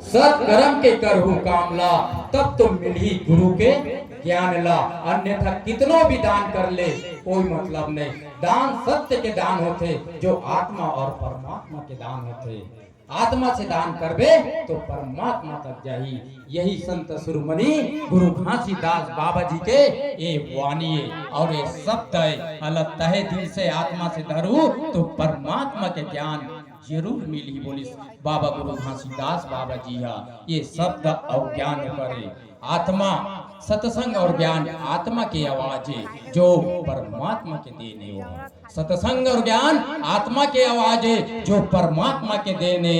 सत्कर्म के करहु काम ला, तब तो मिली गुरु के ज्ञान ला। अन्यथा कितनो भी दान कर ले कोई मतलब नहीं। दान सत्य के दान होते, जो आत्मा और परमात्मा के दान होते। आत्मा से दान करबे तो परमात्मा तक जाही। यही संत शिरोमणि गुरु घासीदास बाबा जी के ये वाणी है और ये शब्द है। अलग तहे दिल से आत्मा से धरू तो परमात्मा के ज्ञान जरूर मिली। बोली बाबा गुरु घासीदास बाबा जी हा ये शब्द और ज्ञान करे। आत्मा सत्संग और ज्ञान आत्मा की आवाज है जो परमात्मा के देने हो। सत्संग और ज्ञान आत्मा की आवाज है जो परमात्मा के देने।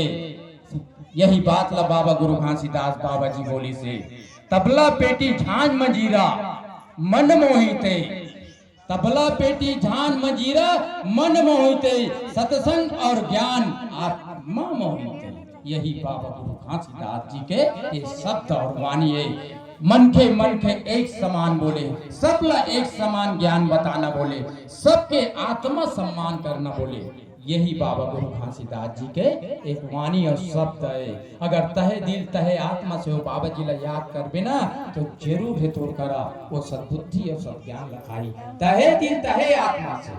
यही बात ला बाबा गुरु घासीदास बाबा जी बोली से। तबला पेटी झांझ मंजीरा मन मोहिते, तबला पेटी झांझ मंजीरा मन मोहिते, सत्संग और ज्ञान आत्मा मोहिते। यही बाबा गुरु घासीदास जी के ये शब्द और वाणी है। मन के एक समान बोले, सबला एक समान ज्ञान बताना बोले, सबके आत्मा सम्मान करना बोले। यही बाबा गुरु घासीदास जी के एक वाणी और शब्द है। अगर तहे दिल तहे आत्मा से वो बाबा जी ला याद करबे ना तो जरूर है तोड़ करा वो सद्बुद्धि और सद्ज्ञान लखाई। तहे दिल तहे आत्मा से,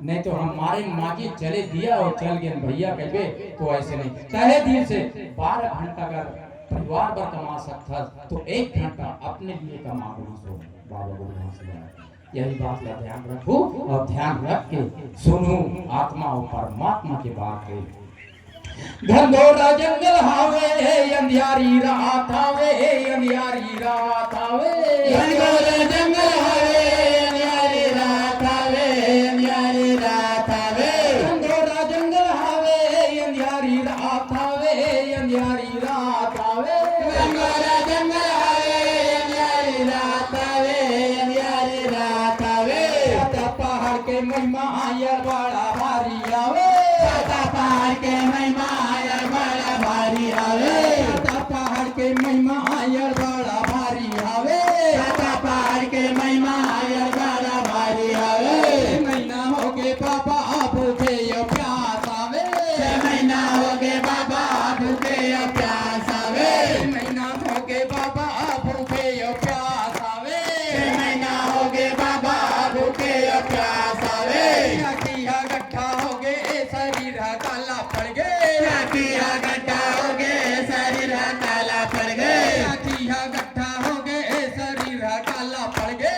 नहीं तो हमारे मागे चले दिया और चल गए भैया कहबे तो ऐसे नहीं। तहे दिल से 12 घंटा अगर परिवार पर कमा सकता तो 1 घंटा अपने लिए कमा सो बाबा गुरु घासीदास। यही बात का ध्यान रखो और ध्यान रख के सुनो आत्मा और परमात्मा की बात है। घनघोरा जंगल हावे अंधियारी रात आवे, अंधियारी रात आवे, घनघोरा जंगल हावे अंधियारी रात आवे, अंधियारी रात आवे, घनघोरा जंगल हावे अंधियारी रात आवे, अंधियारी रात आवे, घनघोरा जंगल हावे अंधियारी रात आवे, अंधियारी रात आवे। पहाड़ के महिमा आयर बड़ा भारी आवे, पहाड़ के महिमा आयर बड़ा भारी आवे, पहाड़ के महिमा आयर बड़ा भारी आवे, पहाड़ के महिमा आयर बड़ा भारी आवे। महीना हो गए बाबा भूखे यो प्यास आवे, महीना हो गए बाबा भूखे यो प्यास आवे, महीना हो गए बाबा भूखे यो प्यास आवे, महीना हो गए बाबा भूखे यो प्यास आवे। किया गड्ढा हो गए शरीर काला पड़ गए, किया गड्ढा हो गए शरीर काला पड़ गए, किया गड्ढा हो गए शरीर काला पड़ गए,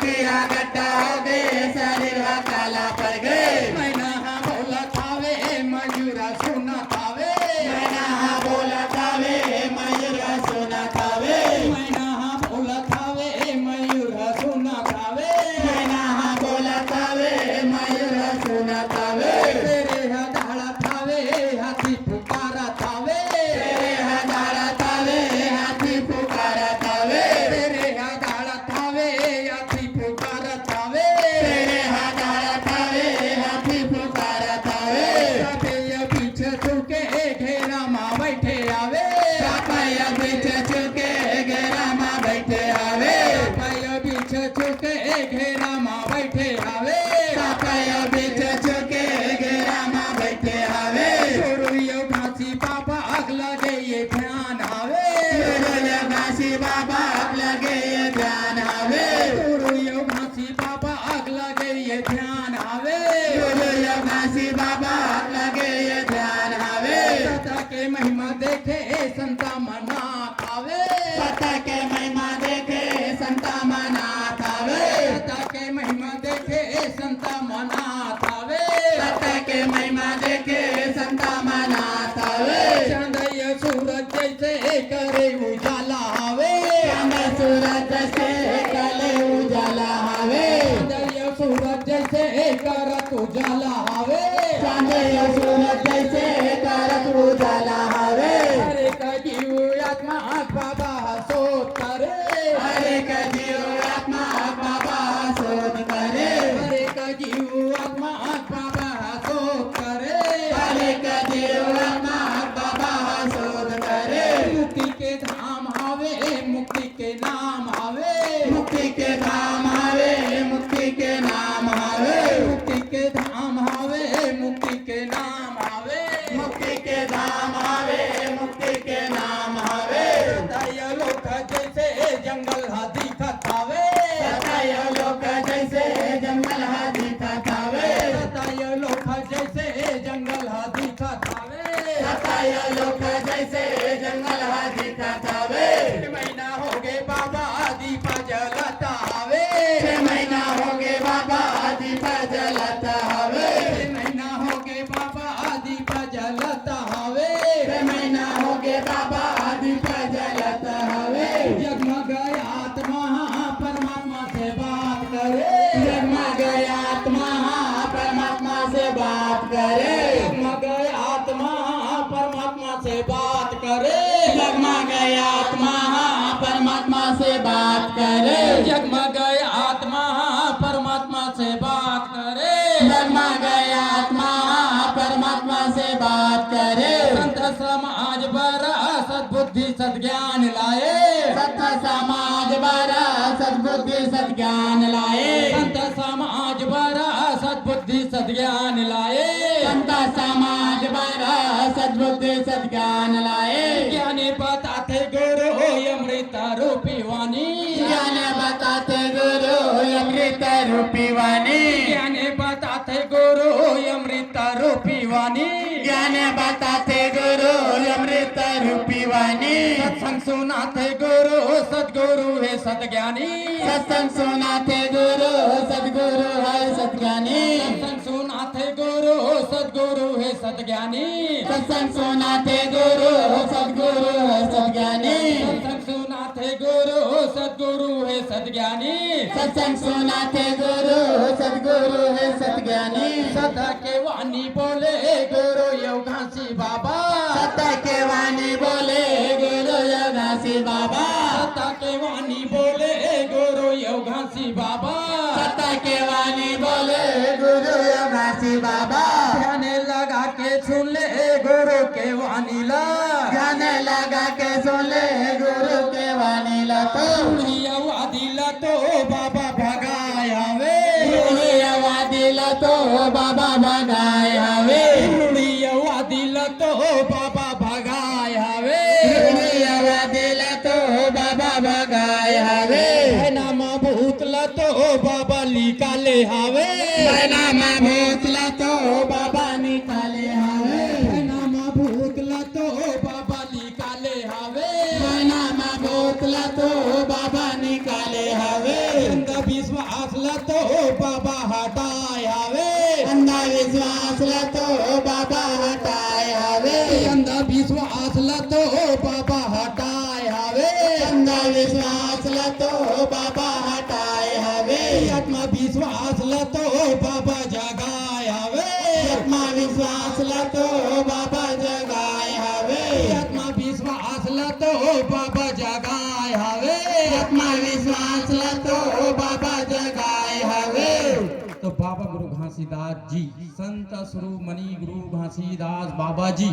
किया गड्ढा हो गए शरीर काला पड़ गए। मैना बोला थावे मयूरा सुना थावे, मैना बोला थावे मयूरा सुना थावे, मैना बोला थावे मयूरा सुना थावे, मैना बोला थावे मयूरा सुना थावे। तेरे हदाड़ा थावे हाथी पुकारा थावे, तेरे हदाड़ा थावे हाथी पुकारा थावे, तेरे हदाड़ा थावे हाथी पुकारा थावे, तेरे हदाड़ा थावे हाथी पुकारा थावे। सापैया पीछे छुके घेरा माँ बैठे आवे, सापैया पीछे छुके घेरा माँ बैठे आवे, सापैया पीछे छुके घेरा माँ बैठे आवे, सापैया पीछे छुके घेरा माँ बैठे आवे। गुरु घासी बाबा आग लगे ये ध्यान आवे, गुरु घासी बाबा आग लगे ये ध्यान आवे, गुरु घासी बाबा आग लगे ये ध्यान आवे, गुरु घासी बाबा आग लगे ये ध्यान आवे। सता के महिमा देखे संता मना आवे, सता के महिमा देखे संता मना आवे, सता के महिमा देखे संता मना आवे, सता के महिमा देखे संता मना आवे। चंद्र सूरज जैसे करे उजाला आवे, चंद्र सूरज जैसे करे उजाला आवे, चंद्र सूरज जैसे करत उजाला आवे, चंद्र सूरज जैसे करत उजाला आवे। हरे का जीव आत्मा बाबा सोच करे, हरे का जीव आत्मा बाबा सोच करे, हरे का जीव आत्मा बाबा सोच करे, हरे का जीव आत्मा बाबा सोच करे। मुक्ति के धाम आवे मुक्ति के नाम आवे, मुक्ति के धाम आवे मुक्ति के नाम आवे, मुक्ति के धाम आवे मुक्ति के नाम आवे, मुक्ति के धाम आवे मुक्ति के नाम जगमग आत्मा परमात्मा से बात करे, जगमग आत्मा परमात्मा से बात करे। संत समाज पर सद्बुद्धि सद्ज्ञान लाए, संत समाज बरा सद्बुद्धि सद्ज्ञान लाए। संत समाज पर सद्बुद्धि सद्ज्ञान लाए, संत समाज बरा सद्बुद्धि सद्ज्ञान लाए। ज्ञानी बताते गुरु अमृत रूपी वाणी, ज्ञान बताते गुरु अमृत रूपी वाणी। ज्ञान बताते गुरु अमृत रूपी वाणी, ज्ञान बताते गुरु अमृत रूपी वाणी। सत्संग सुनाते गुरु सद्गुरु है सद्ज्ञानी, सत्संग सुनाते गुरु सद्गुरु है सद्ज्ञानी। सत्संग सुनाते गुरु सद्गुरु है सद्ज्ञानी, सत्संग सुनाते गुरु सद्गुरु है सद्ज्ञानी। सत्संग सुनाते गुरु सद्गुरु है सद्ज्ञानी, सत्संग सुनाते गुरु सद्गुरु है सद्ज्ञानी। सदा के वाणी बोले गुरु योगासी बाबा, सत्य के वाणी बोले गुरु योगासी बाबा। सदा के वाणी बोले गुरु योगासी बाबा, सत्य के वाणी बोले गुरु योगासी बाबा। ध्यान लगा के सुन ले गुरु के वाणी ला, ध्यान लगा के सुन ले गुरु के वाणी ला। तो दिला तो बाबा भगाया वे, दिला तो बाबा भगाया वे। दिला तो बाबा भगाया वे, दिला तो बाबा भगाया वे। नाम भूतला तो बाबा निकाले हावे, नाम भूतला तो बाबा निकाले हावे। नाम भूतला तो बाबा निकाले हावे, नाम भूतला तो बाबा निकाले हावे। अंधविश्वास ला तो बाबा हटाए हावे, अंधविश्वास ला तो बाबा हटाए हावे। अंधविश्वास ला तो बाबा हटाए हावे, अंधविश्वास ला तो बाबा हटाए हावे। आत्मविश्वास ला तो बाबा जगाए हावे, आत्मविश्वास ला तो बाबा जगाए हावे। आत्मविश्वास ला तो बाबा जगाए हावे, आत्मविश्वास ला तो बाबा जगाए हावे। तो बाबा गुरु घासीदास जी, संत स्वरूप मणि गुरु घासीदास बाबा जी